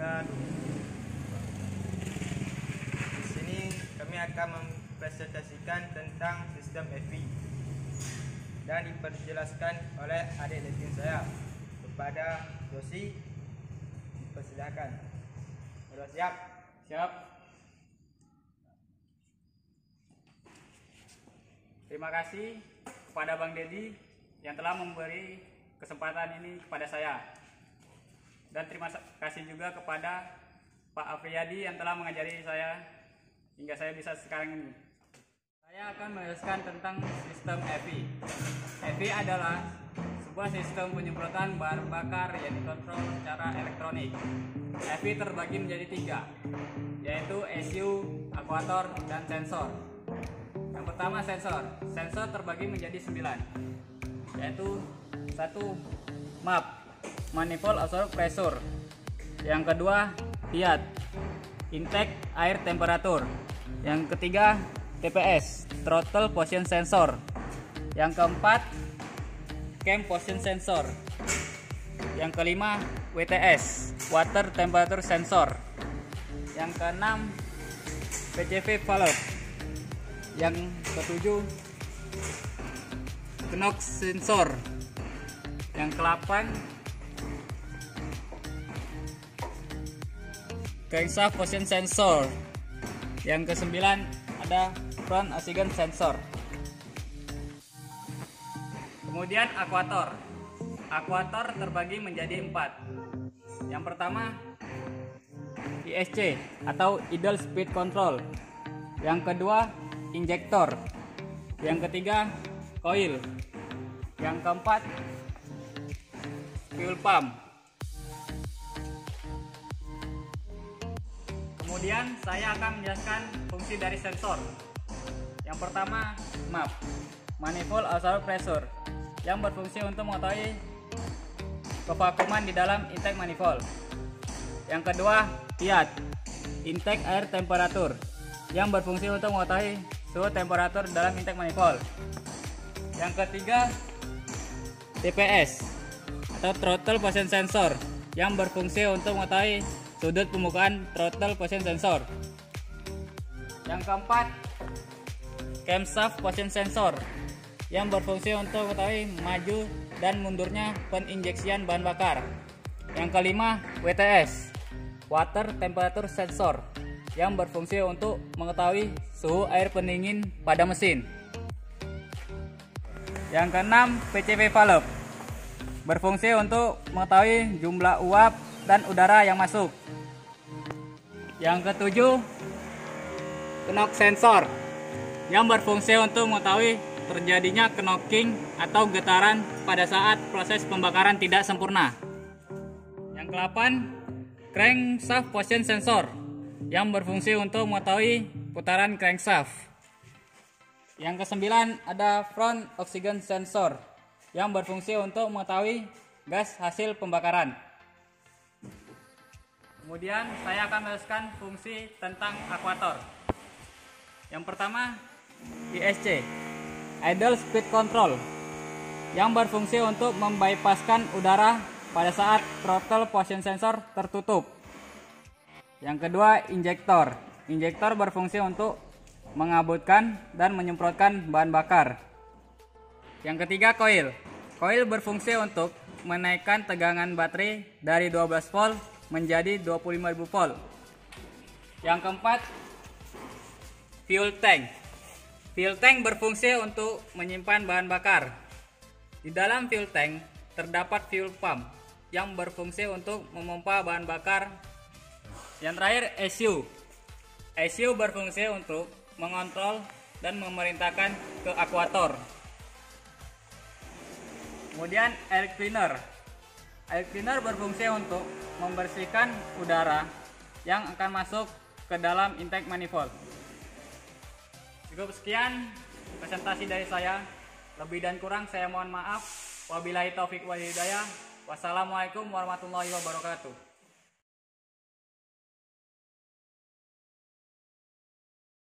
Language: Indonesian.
wabarakatuh. Di sini kami akan mempresentasikan tentang sistem FV dan diperjelaskan oleh adik Latin saya kepada Yosi. Persilakan. Sudah siap? Siap. Terima kasih kepada Bang Dedi yang telah memberi kesempatan ini kepada saya. Dan terima kasih juga kepada Pak Afriyadi yang telah mengajari saya hingga saya bisa sekarang ini. Saya akan menjelaskan tentang sistem EVI. EVI adalah sebuah sistem penyemprotan bahan bakar yang dikontrol secara elektronik. EVI terbagi menjadi 3, yaitu ECU, aktuator, dan sensor. Yang pertama sensor. Sensor terbagi menjadi 9, yaitu 1. MAP, Manifold Absorber Pressure. Yang kedua IAT, Intake Air Temperature. Yang ketiga TPS, Throttle Position Sensor. Yang keempat Cam Position Sensor. Yang kelima WTS, Water Temperature Sensor. Yang keenam PCV Valve. Yang ketujuh Knox Sensor. Yang ke-8 Crankshaft Position Sensor. Yang ke-9 ada Front Oxygen Sensor. Kemudian aktuator. Aktuator terbagi menjadi 4. Yang pertama ISC atau Idle Speed Control. Yang kedua injektor. Yang ketiga coil. Yang keempat fuel pump. Kemudian saya akan menjelaskan fungsi dari sensor. Yang pertama MAP, Manifold Absorber Pressure, yang berfungsi untuk mengetahui kevakuuman di dalam intake manifold. Yang kedua IAT, Intake Air Temperature, yang berfungsi untuk mengetahui suhu temperatur dalam intake manifold. Yang ketiga TPS atau Throttle Position Sensor, yang berfungsi untuk mengetahui sudut pembukaan throttle position sensor. Yang keempat Camshaft Position Sensor, yang berfungsi untuk mengetahui maju dan mundurnya peninjeksian bahan bakar. Yang kelima WTS, Water Temperature Sensor, yang berfungsi untuk mengetahui suhu air pendingin pada mesin. Yang keenam PCV Valve, berfungsi untuk mengetahui jumlah uap dan udara yang masuk. Yang ketujuh Knock Sensor, yang berfungsi untuk mengetahui terjadinya knocking atau getaran pada saat proses pembakaran tidak sempurna. Yang ke-8 Crankshaft Position Sensor, yang berfungsi untuk mengetahui putaran crankshaft. Yang ke-9 ada Front Oxygen Sensor, yang berfungsi untuk mengetahui gas hasil pembakaran. Kemudian saya akan menjelaskan fungsi tentang aktuator. Yang pertama ISC, Idle Speed Control, yang berfungsi untuk membypasskan udara pada saat throttle position sensor tertutup. Yang kedua injektor. Injektor berfungsi untuk mengabutkan dan menyemprotkan bahan bakar. Yang ketiga coil. Coil berfungsi untuk menaikkan tegangan baterai dari 12 volt menjadi 25.000 volt. Yang keempat fuel tank. Fuel tank berfungsi untuk menyimpan bahan bakar. Di dalam fuel tank terdapat fuel pump, yang berfungsi untuk memompa bahan bakar. Yang terakhir ECU. ECU berfungsi untuk mengontrol dan memerintahkan ke aktuator. Kemudian air cleaner. Air cleaner berfungsi untuk membersihkan udara yang akan masuk ke dalam intake manifold. Cukup sekian presentasi dari saya. Lebih dan kurang saya mohon maaf. Wabillahi taufik wal hidayah. Wassalamualaikum warahmatullahi wabarakatuh.